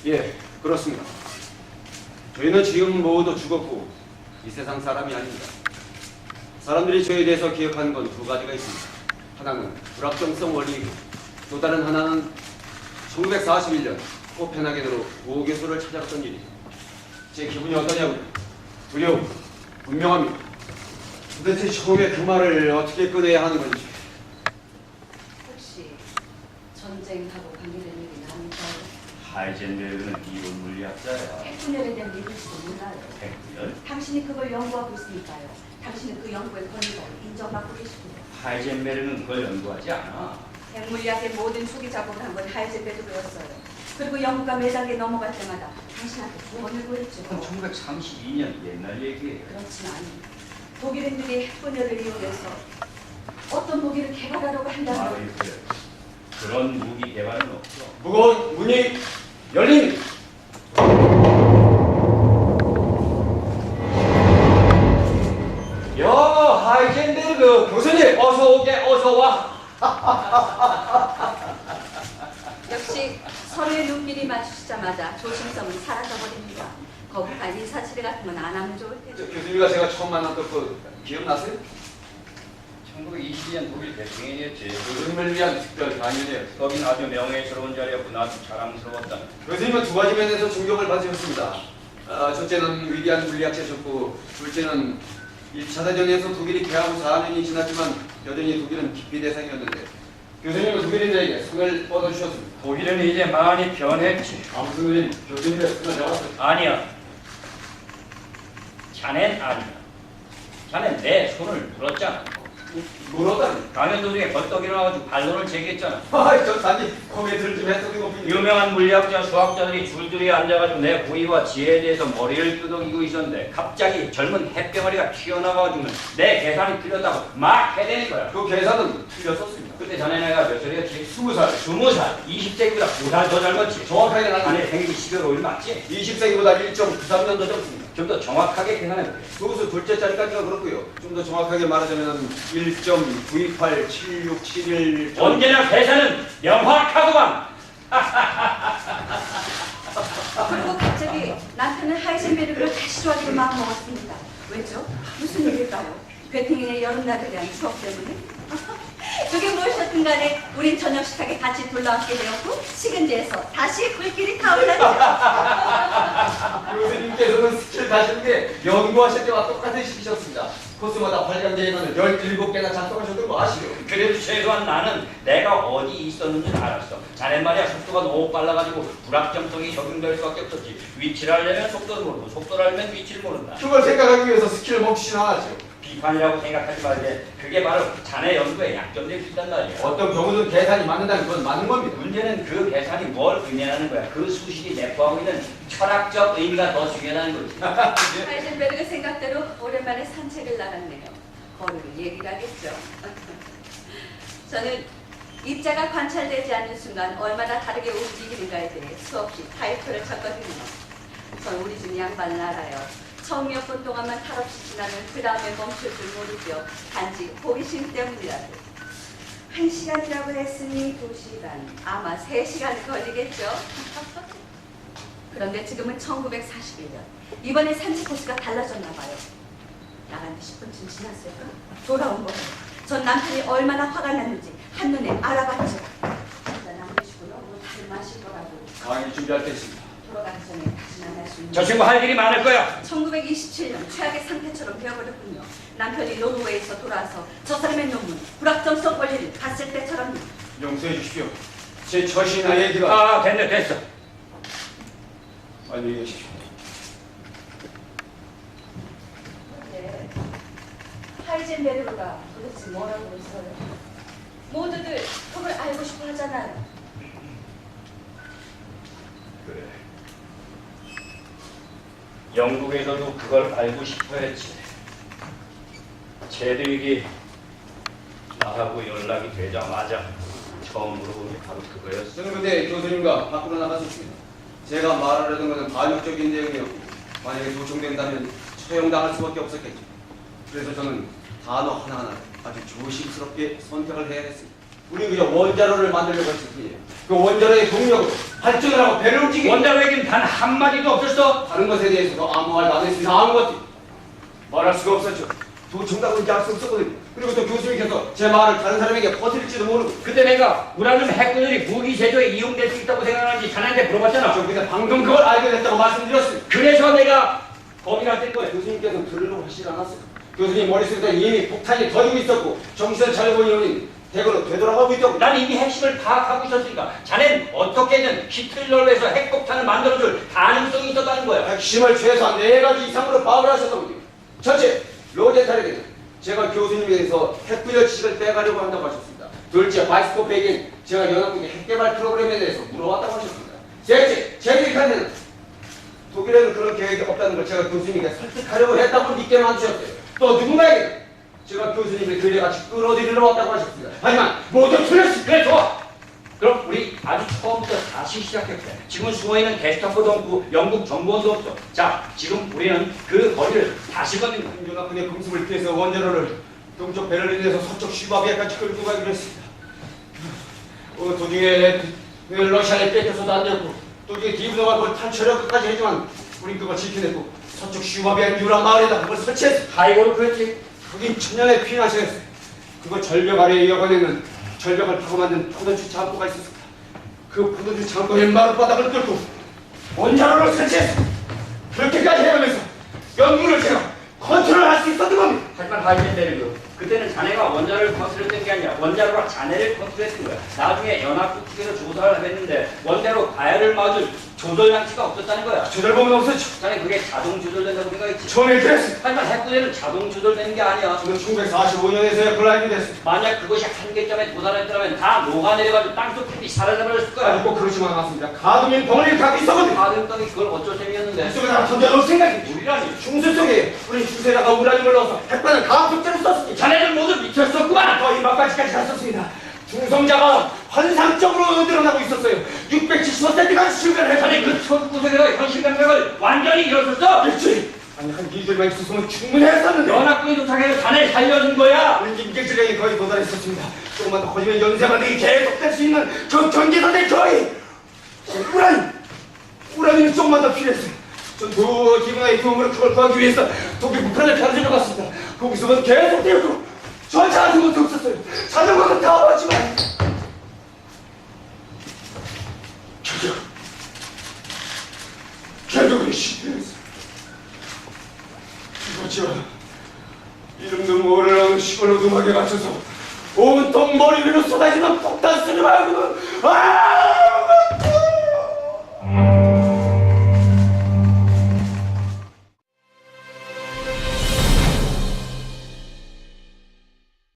예, 그렇습니다. 저희는 지금 모두 죽었고 이 세상 사람이 아닙니다. 사람들이 저희에 대해서 기억하는 건 두 가지가 있습니다. 하나는 불확정성 원리이고 또 다른 하나는 1941년 코펜하겐으로 고교수를 찾아갔던 일이죠. 제 기분이 어떠냐고요? 두려움, 분명합니다. 도대체 처음에 그 말을 어떻게 꺼내야 하는 건지. 혹시 전쟁하고 관계된 일이 나니까요? 하이젠베르는 이론 물리학자야. 핵분열에 대한 얘기일지도 몰라요. 핵분열? 당신이 그걸 연구하고 있으니까요. 당신은 그 연구의 권위를 인정받고 계시고요. 하이젠베르는 그걸 연구하지 않아. 핵물리학의 모든 초기 작업을 한 건 하이젠베르그였어요. 그리고 연구가 매단계 넘어갈 때마다 당신한테 조언을 구했죠. 그건 1932년 옛날 얘기예요. 그렇지만 독일인들이 핵분열을 이용해서 어떤 무기를 개발하려고 한다면 말을 그런 무기 개발은 없어. 무거운 문이 열립니다. 야, 하이젠베르그 교수님, 어서 오게, 어서 와. 역시 서로의 눈길이 마주치자마자 조심성은 사라져버립니다. 거북한 인사치레 같은 건 안 하면 좋을 텐데. 교수님과 제가 처음 만났던 그 기억나세요? 1922년 독일 대통령이었지. 교수님을 위한 특별 강연이에요. 거긴 아주 명예스러운 자리였고 나도 자랑스러웠다. 교수님은 두 가지 면에서 존경을 받으셨습니다. 첫째는 위대한 물리학자셨고, 둘째는 1차 대전에서 독일이 패하고 4년이 지났지만 여전히 독일은 기피 대상이었는데 교수님은 독일인들에게 상을 뻗어주셨습니다. 독일은 이제 많이 변했지. 아무튼 우린 교수님의 손을 잡았어요. 아니야. 자넨 아니야. 자넨 내 손을 물었잖아. 물었다니. 강연 도중에 벌떡 일어나가지고 반론을 제기했잖아. 저 단지 코멘트를 좀 했었던 것뿐이에요. 유명한 물리학자, 수학자들이 줄줄이 앉아가지고 내 고의와 지혜에 대해서 머리를 끄덕이고 있었는데 갑자기 젊은 햇병아리가 튀어나와가지고 내 계산이 틀렸다고 막 해대는 거야. 그 계산은 틀렸었습니다. 그때 자네 나이가 몇 살이었지? 20살. 20살. 20세기보다 9살 더 젊었지. 정확하게 나는 자네 생일이 12월 5일 맞지? 20세기보다 1.93년 더 젊습니다. 좀 더 정확하게 계산해볼게. 교수 둘째 자리까지가 그렇고요. 좀 더 정확하게 말하자면 1.9287671. 언제나 계산은 명확하구만. 그리고 갑자기 남편은 하이젠베르그를 다시 좋아하기로 마음먹었습니다. 왜죠? 무슨 일일까요? 괴팅인의 여름날에 대한 추억 때문에? 그게 무엇이었든 간에 우린 저녁 식탁에 같이 둘러앉게 되었고 식은지에서 다시 불길이 타올랐죠. 교수님께서는 스킬 다시는 게 연구하실 때와 똑같은 시기셨습니다. 코스마다 발견 대행안을 17개나 작성하셨던 거 아시죠? 그래도 최소한 나는 내가 어디 있었는지 알았어. 자네 말이야 속도가 너무 빨라가지고 불확정성이 적용될 수밖에 없었지. 위치를 알려면 속도를 모르고 속도를 알면 위치를 모른다. 그걸 생각하기 위해서 스킬을 멈추진 않았죠. 비판이라고 생각하지 말게. 그게 바로 자네 연구에 약점될 수 있단 말이야. 어떤 경우는 계산이 맞는다는 건 맞는 겁니다. 문제는 그 계산이 뭘 의미하는 거야. 그 수식이 내포하고 있는 철학적 의미가 더 중요하다는 거지. 하이젠베르그 생각대로 오랜만에 산책을 나갔네요. 거리를 얘기를 하겠죠. 저는 입자가 관찰되지 않는 순간 얼마나 다르게 움직이는가에 대해 수없이 타이틀을 쳤거든요. 전 우리 집 양반을 알아요. 처음 몇 번 동안만 탈없이 지나면 그 다음에 멈출 줄 모르죠. 단지 호기심 때문이라도. 1시간이라고 했으니 2시간, 아마 3시간 걸리겠죠. 그런데 지금은 1941년. 이번에 산책 코스가 달라졌나 봐요. 나간 지 10분쯤 지났을까? 돌아온 거예요. 전 남편이 얼마나 화가 났는지 한눈에 알아봤죠. 일단 안 드시고요. 뭐 다들 마실 거라고. 강의 준비할 때 있습니다. 돌아가기 전에 다시 만날 수 있는. 저 친구 할 일이 많을 거야. 1927년 최악의 상태처럼 되어버렸군요. 남편이 노르웨이에서 돌아와서 저 사람의 논문, 불확정성 원리를 봤을 때처럼요. 용서해 주십시오. 제 처신의 얘기가. 됐네, 됐어. 안녕히 계십시오. 근데 하이젠베르그가 도대체 뭐라고 했어요? 모두들 그걸 알고 싶어 하잖아요. 그래. 영국에서도 그걸 알고 싶어 했지. 제드윅이 나하고 연락이 되자마자 처음 물어본 게 바로 그거였어. 저는 그때 교수님과 밖으로 나갔었습니다. 제가 말하려던 것은 반역적인 내용이었고 만약에 도청된다면 처형당할 수밖에 없었겠죠. 그래서 저는 단어 하나하나 아주 조심스럽게 선택을 해야 했습니다. 우리 그저 원자로를 만들려고 했을 뿐이에요. 그 원자로의 동력으로 발전을 하고 배를 움직이고 원자로 얘기는 단 한마디도 없었어. 다른 것에 대해서도 아무 말도 안 했습니다. 아무것도 말할 수가 없었죠. 도청다고 이제 알 수 없었거든요. 그리고 또 교수님께서 제 말을 다른 사람에게 퍼뜨릴지도 모르고 그때 내가 우라늄 핵분열이 무기 제조에 이용될 수 있다고 생각하는지 자네한테 물어봤잖아. 저 그냥 방금 그걸 알게 됐다고 말씀드렸습니다. 그래서 내가 겁이나 뜰 거야. 교수님께서 들으려고 하시지 않았어요. 교수님 머릿속에 이미 폭탄이 터지고 있었고 정신을 차리고 있는 대거로 되돌아가고 있다고. 난 이미 핵심을 파악하고 있었으니까 자넨 어떻게든 히틀러를 해서 핵폭탄을 만들어줄 가능성이 있었다는 거야. 핵심을 최소한 4가지 이상으로 파악을 하셨다고요. 첫째, 로젠탈에게는 제가 교수님에게서 핵분열 지식을 빼가려고 한다고 하셨습니다. 둘째, 바이스코프에겐 제가 연합국의 핵개발 프로그램에 대해서 물어왔다고 하셨습니다. 셋째, 제드리칸에는 독일에는 그런 계획이 없다는 걸 제가 교수님에게 설득하려고 했다고 믿게 만드셨어요. 또 누군가에게는 제가 교수님을 그래같이 끌어들이려 왔다고 하셨습니다. 하지만 모두 틀렸습니다. 그래 좋아. 그럼 우리 아주 처음부터 다시 시작해볼게. 지금 숨어있는 게스타포도 없고 영국 정보원도 없어. 자, 지금 우리는 그 거리를 다시 걷는 거야. 연합군의 금습을 피해서 원자로를 동쪽 베를린에서 서쪽 슈바비아까지 끌고 가기로 했습니다. 도중에 러시아에 뺏겨서도 안 되었고 도중에 디브노가 그걸 탈출하기까지 했지만 우린 그걸 지켜냈고 서쪽 슈바비아 유라 마을에다 그걸 설치했어. 하이고로 그랬지. 흑인 천년의 피난처였어요. 그거 절벽 아래에 이어가려면 절벽을 타고 만든 포도주 창고가 있었습니다. 그 포도주 창고의 마룻바닥을 뚫고 원자로를 설치했어. 그렇게까지 해가면서 연구를 제가 컨트롤할 수 있었던 겁니다. 하지만 하이젠베르그 그때는 자네가 원자로를 컨트롤했던 게 아니라 원자로가 자네를 컨트롤했던 거야. 나중에 연합국 측에서 조사를 했는데 원자로 가열을 막아줄 조절 장치가 없었다는 거야. 조절법은 없었죠. 자네 그게 자동 조절된다고 생각했지. 처음에 그랬습니다. 하지만 핵분열은 자동 조절되는 게 아니야. 저는 1945년에서야 그걸 알게 됐습니다. 만약 그것이 한계점에 도달했더라면 다 녹아내려가지고 땅속 깊이 사라져버렸을 아니 거야. 꼭 그러지만 않았습니다. 가동인 덩어리를 갖고 있었거든요. 가등덩이 그걸 어쩔 셈이었는데. 속에 다 던져놓을 생각이 우리라니. 중수 속에 우리 중세다가 우라늄을 넣어서 핵반을 가압적제로 썼습니다. 자네들 모두 미쳤었구만. 거의 막바지까지 갔었습니다. 중성자가 환상적으로 늘어나고 있었어요. 670%까지 출변을 자네 했다니 그 천구석에서 현실 감각을 완전히 잃었었어. 일주일 아니 한 일주일만 있었으면 충분했었는데 연합군이 도착해서 자네를 살려준 거야. 우리 임계질량이 거의 도달했었습니다. 조금만 더 커지면 연쇄반응이 계속될 수 있는 그 전기선의 저희 우라늄이 조금만 더 필요했어요. 전 두 기분의 도움으로 그걸 구하기 위해서 독일 북한을 편지러 갔습니다. 거기서는 계속되었고 전차 같은 것도 없었어요. 자전거는 다 왔지만